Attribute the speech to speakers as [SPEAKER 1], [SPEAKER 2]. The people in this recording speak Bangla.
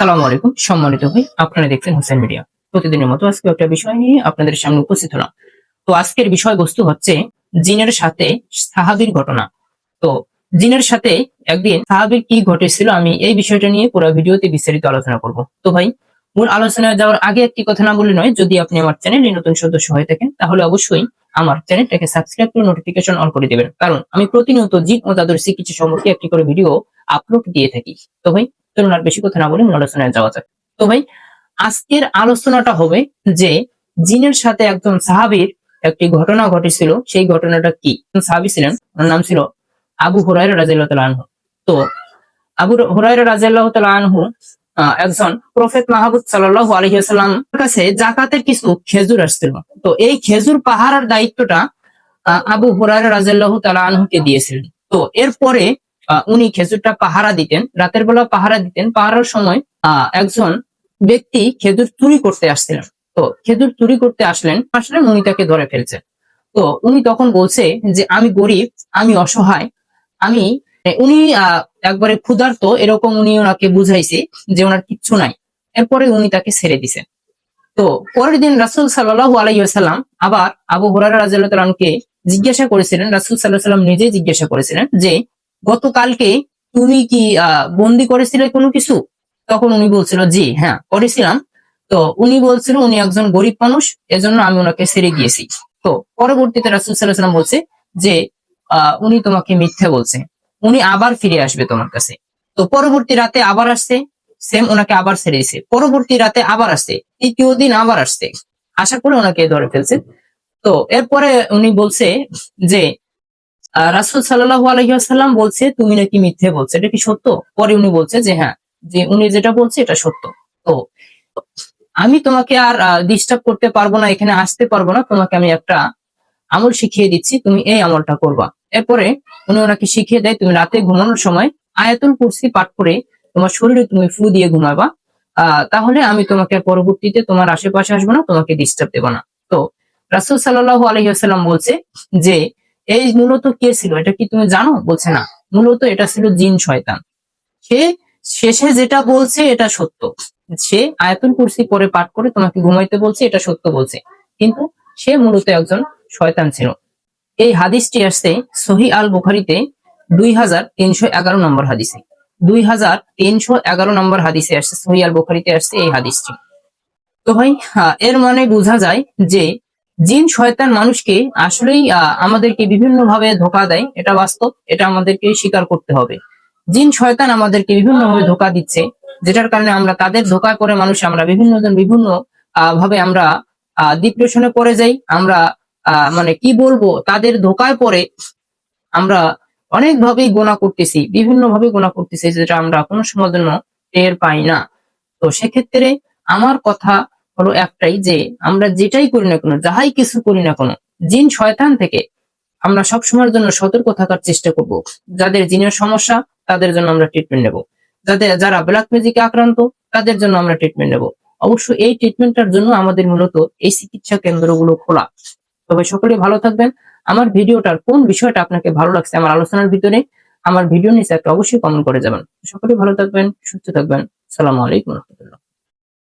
[SPEAKER 1] সালামু আলাইকুম সম্মানিত ভাই, আপনারা দেখছেন হোসেন মিডিয়া। প্রতিদিনের মতো আজকে একটা বিষয় নিয়ে আপনাদের সামনে উপস্থিত হলাম। তো আজকের বিষয়বস্তু হচ্ছে জিনের সাথে সাহাবীর ঘটনা। তো জিনের সাথে একদিন সাহাবীর কি ঘটেছিল, আমি এই বিষয়টা নিয়ে পুরো ভিডিওতে বিস্তারিত আলোচনা করব। তো ভাই, মূল আলোচনায় যাওয়ার আগে একটি কথা না বলে নয়, যদি আপনি আমার চ্যানেলে নতুন সদস্য হয়ে থাকেন তাহলে অবশ্যই আমার চ্যানেলটাকে সাবস্ক্রাইব করে নোটিফিকেশন অন করে দিবেন, কারণ আমি প্রতিনিয়ত জিন ও তাদের চিকিৎসা সম্পর্কে একটি করে ভিডিও আপলোড দিয়ে থাকি। তো ভাই, চলুন আর বেশি কথা না বলে মূল আলোচনায় যাওয়া যাক। তো ভাই, আজকের আলোচনাটা হবে যে জিনের সাথে একজন সাহাবীর একটি ঘটনা ঘটেছিল। সেই ঘটনাটা কি? সাহাবী ছিলেন, ওনার নাম ছিল আবু হুরায়রা রাদিয়াল্লাহু তাআলা আনহু। তো আবু হুরায়রা রাদিয়াল্লাহু তাআলা আনহু একজন প্রফেট মাহমুদ সাল্লাল্লাহু আলাইহি ওয়াসাল্লাম কাছে যাকাতের কিছু খেজুর আসছিল। তো এই খেজুর পাহারার দায়িত্বটা আবু হুরায়রা রাদিয়াল্লাহু তাআলা আনহুকে দিয়েছিলেন। তো এরপরে উনি খেজুরটা পাহারা দিতেন, রাতের বেলা পাহারা দিতেন। পাহারার সময় একজন ব্যক্তি খেজুর চুরি করতে আসছিলেন। তো খেজুর চুরি করতে আসলেন উনি তাকে ধরে ফেলছেন। তো উনি তখন বলছে যে আমি গরিব, আমি অসহায়, আমি উনি একবারে ক্ষুধার্ত এরকম উনি ওনাকে বুঝাইছে যে ওনার কিচ্ছু নাই। এরপরে উনি তাকে ছেড়ে দিছেন। তো পরের দিন রাসূল সাল্লাল্লাহু আলাইহি ওয়াসাল্লাম আবার আবু হুরায়রা রাদিয়াল্লাহু তাআলা আনহুকে জিজ্ঞাসা করেছিলেন, রাসূল সাল্লাল্লাহু আলাইহি ওয়াসাল্লাম নিজেই জিজ্ঞাসা করেছিলেন যে গতকালকে তুমি কি বন্দি করেছিলে কোনো কিছু? তখন উনি বলছিল জি হ্যাঁ করেছিলাম। তো উনি বলছিল উনি একজন গরিব মানুষ, এজন্য আমি ওনাকে ছেড়ে দিয়েছি। তো পরবর্তীতে রাসূল সাল্লাল্লাহু আলাইহি ওয়াসাল্লাম বলছে যে উনি তোমাকে মিথ্যা বলছে, উনি আবার ফিরে আসবে তোমার কাছে। তো পরবর্তী রাতে আবার আসছে, সেম ওনাকে আবার ছেড়ে দিছে। পরবর্তী রাতে আবার আসছে, তৃতীয় দিন আবার আসছে, আশা করে ওনাকে ধরে ফেলছে। তো এরপরে উনি বলছে যে রাসূল সাল্লাল্লাহু আলাইহি ওয়াসাল্লাম বলছে তুমি নাকি মিথ্যে বলছো, এটা কি সত্য? পরে উনি বলছে যে হ্যাঁ, যে উনি যেটা বলছে এটা সত্য। তো আমি তোমাকে আর ডিস্টার্ব করতে পারবো না, এখানে আসতে পারবো না, তোমাকে আমি একটা আমল শিখিয়ে দিচ্ছি, তুমি এই আমলটা করবা। এরপরে উনি ওনাকে শিখিয়ে দেয় তুমি রাতে ঘুমানোর সময় আয়াতুল কুরসি পাঠ করে তোমার শরীরে তুমি ফু দিয়ে ঘুমাবা। তাহলে আমি তোমাকে পরবর্তীতে তোমার আশেপাশে আসবো না, তোমাকে ডিস্টার্ব দেবো না। তো রাসূল সাল্লাল্লাহু আলাইহি ওয়াসাল্লাম বলছে যে এই মূলত কে ছিল এটা কি তুমি জানো? বলছে না, মূলত এটা ছিল জিন শয়তান। সে শেষে যেটা বলছে এটা সত্য, সে আয়াতুল কুরসি পরে পাঠ করে তোমাকে ঘুমাইতে বলছে, এটা সত্য বলছে, কিন্তু সে মূলত একজন শয়তান ছিল। এই হাদিসটি আসছে সহিহ আল বুখারীতে 2311 নম্বর হাদিসে। 2311 নম্বর হাদিসে আসছে, সহিহ আল বুখারীতে আসছে এই হাদিসটি। তো ভাই, এর মানে বোঝা যায় যে জিন শয়তান মানুষকে আসলেই আমাদেরকে বিভিন্ন ভাবে ধোঁকা দেয়, এটা বাস্তব, এটা আমাদেরকে স্বীকার করতে হবে। জিন শয়তান আমাদেরকে বিভিন্ন ভাবে ধোঁকা দিচ্ছে, যেটার কারণে আমরা তাদের ধোঁকায় পড়ে আমরা বিভিন্ন জন বিভিন্ন ভাবে আমরা ডিপ্রেশনে পড়ে যাই। আমরা মানে কি বলবো, তাদের ধোঁকায় পড়ে আমরা অনেক ভাবেই গুনাহ করতেছি, বিভিন্ন ভাবে গুনাহ করতেছি, যেটা আমরা কোনো সময়ের জন্য টের পাই না। তো সেক্ষেত্রে আমার কথা হলো একটাই যে আমরা যেটাই করি না কেন, যাহাই কিছু করি না কেন, জিন শয়তান থেকে আমরা সব সময়ের জন্য সতর্ক থাকার চেষ্টা করব। যাদের জিনের সমস্যা তাদের জন্য আমরা ট্রিটমেন্ট নেব, যারা ব্ল্যাক ম্যাজিকে আক্রান্ত তাদের জন্য আমরা ট্রিটমেন্ট নেব। অবশ্য এই ট্রিটমেন্টটার জন্য আমাদের মূলত এই চিকিৎসা কেন্দ্রগুলো খোলা। তবে সকলে ভালো থাকবেন। আমার ভিডিওটার কোন বিষয়টা আপনাকে ভালো লাগছে আমার আলোচনার ভিতরে আমার ভিডিও নিচে একটা অবশ্যই কমেন্ট করে যাবেন। সকলে ভালো থাকবেন, সুস্থ থাকবেন। আসসালামু আলাইকুম ওয়া রাহমাতুল্লাহ।